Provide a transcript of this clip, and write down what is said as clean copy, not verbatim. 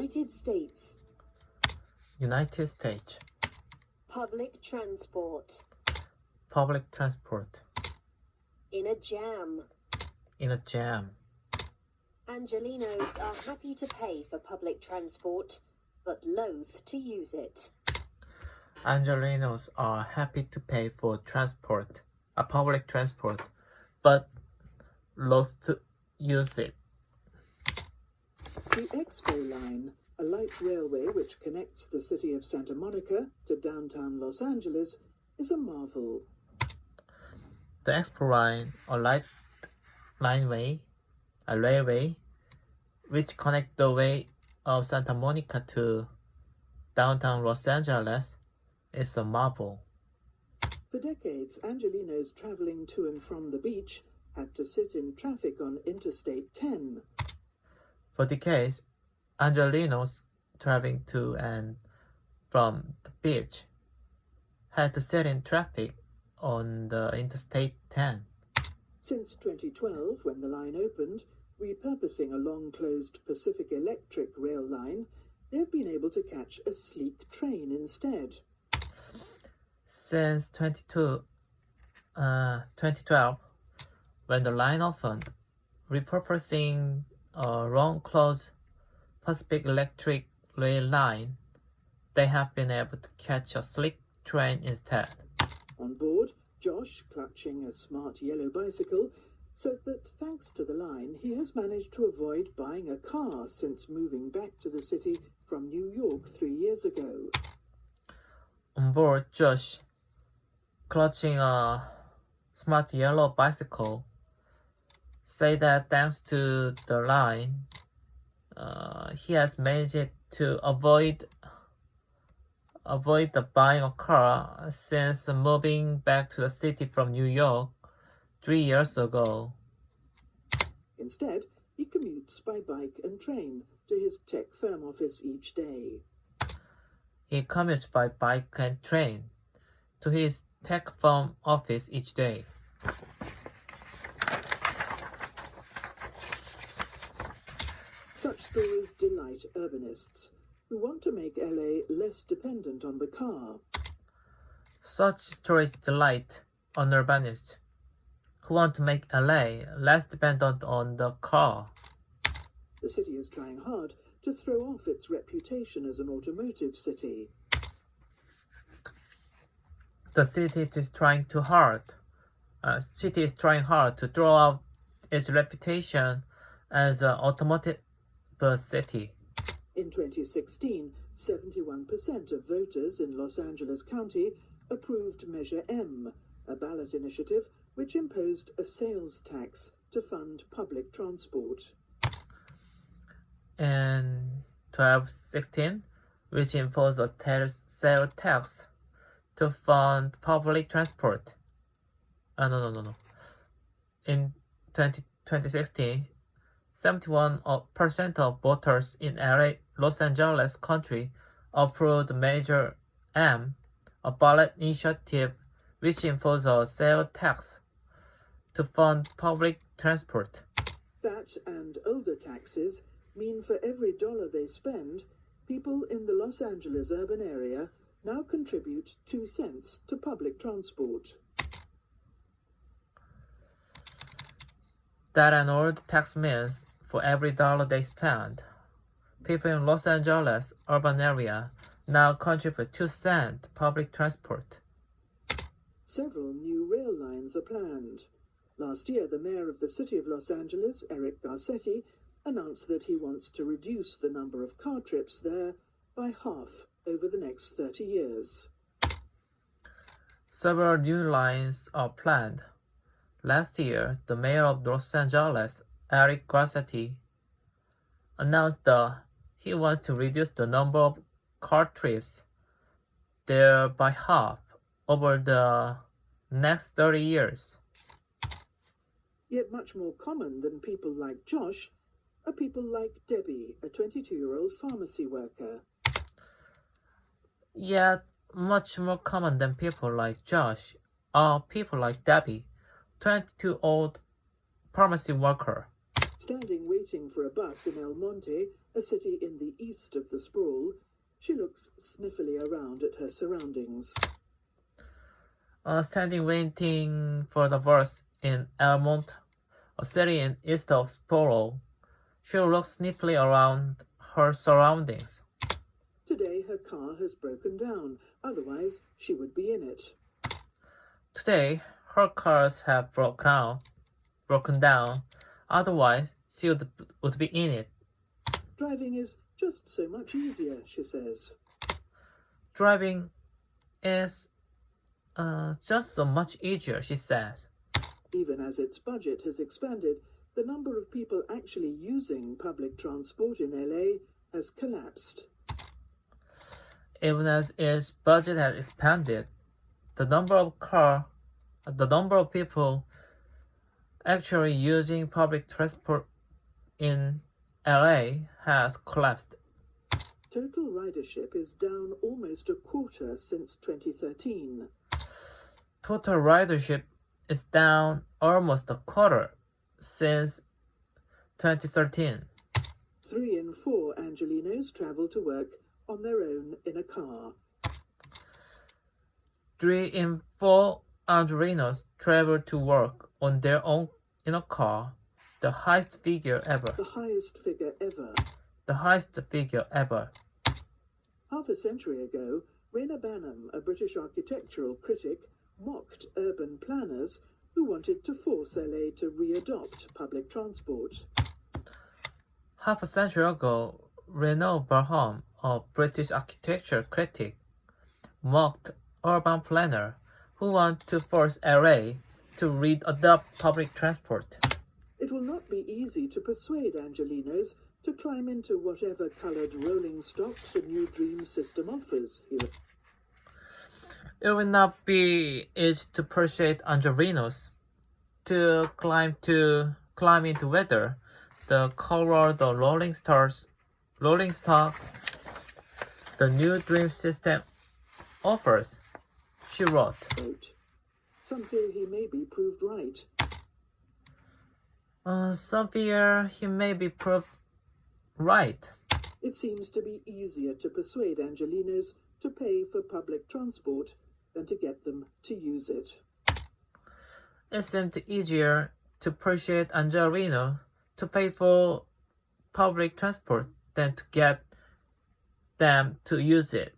United States. United States. Public transport. Public transport. In a jam. In a jam. Angelenos are happy to pay for public transport, but loath to use it. Angelenos are happy to pay for public transport, but loath to use it. The Expo Line, a light railway which connects the city of Santa Monica to downtown Los Angeles, is a marvel. The Expo Line, a railway, which connects the way of Santa Monica to downtown Los Angeles, is a marvel. For decades, Angelenos traveling to and from the beach had to sit in traffic on Interstate 10. For decades, Angelenos traveling to and from the beach had to sit in traffic on the Interstate 10. Since 2012, when the line opened, repurposing a long-closed Pacific Electric rail line, they've been able to catch a sleek train instead. Since 2012, when the line opened, repurposing a long-closed Pacific Electric rail line, they have been able to catch a sleek train instead. On board, Josh, clutching a smart yellow bicycle, says that thanks to the line, he has managed to avoid buying a car since moving back to the city from New York 3 years ago. On board, Josh, clutching a smart yellow bicycle, say that thanks to the line, he has managed to avoid the buying a car since moving back to the city from New York 3 years ago. Instead, he commutes by bike and train to his tech firm office each day. He commutes by bike and train to his tech firm office each day. Such stories delight urbanists who want to make LA less dependent on the car. Such stories delight on urbanists who want to make LA less dependent on the car. The city is trying hard to throw off its reputation as an automotive city. The city is trying hard to throw out its reputation as an automotive city. In 2016, 71% of voters in Los Angeles County approved Measure M, a ballot initiative which imposed a sales tax to fund public transport. In 2016, which imposed a sales tax to fund public transport. In 2016, 71% of voters in Los Angeles County approved Measure M, a ballot initiative which imposed a sales tax to fund public transport. That and older taxes mean for every dollar they spend, people in the Los Angeles urban area now contribute 2 cents to public transport. That and old tax means for every dollar they spend, people in Los Angeles urban area now contribute 2 cents to public transport. Several new rail lines are planned. Last year, the mayor of the city of Los Angeles, Eric Garcetti, announced that he wants to reduce the number of car trips there by half over the next 30 years. Several new lines are planned. Last year, the mayor of Los Angeles, Eric Garcetti, announced that he wants to reduce the number of car trips there by half over the next 30 years. Yet much more common than people like Josh are people like Debbie, a 22-year-old pharmacy worker. Yet much more common than people like Josh are people like Debbie, 22-year-old pharmacy worker. Standing waiting for a bus in El Monte, a city in the east of the sprawl, she looks sniffily around at her surroundings. Standing waiting for the bus in Elmont, a city in east of Sporrow, she looks sniffily around her surroundings. Today her car has broken down, otherwise she would be in it. Today, her cars have broken down, otherwise she would be in it. Driving is just so much easier, she says. Driving is just so much easier, she says. Even as its budget has expanded, the number of people actually using public transport in LA has collapsed. Even as its budget has expanded, the number of people actually using public transport in LA has collapsed. Total ridership is down almost a quarter since 2013. Total ridership is down almost a quarter since 2013. 3 in 4 Angelenos travel to work on their own in a car. 3 in 4 Angelenos travel to work on their own in a car, the highest figure ever. The highest figure ever. The highest figure ever. Half a century ago, Rena Banham, a British architectural critic, mocked urban planners who wanted to force LA to re-adopt public transport. Half a century ago, Rena Banham, a British architecture critic, mocked urban planner who want to force LA to re-adopt public transport. It will not be easy to persuade Angelenos to climb into whatever coloured rolling stock the new Dream system offers. It will not be easy to persuade Angelenos to climb into whether the color the rolling stock the new Dream system offers, she wrote. Some fear he may be proved right. Some fear he may be proved right. It seems to be easier to persuade Angelenos to pay for public transport than to get them to use it. It seemed easier to persuade Angelino to pay for public transport than to get them to use it.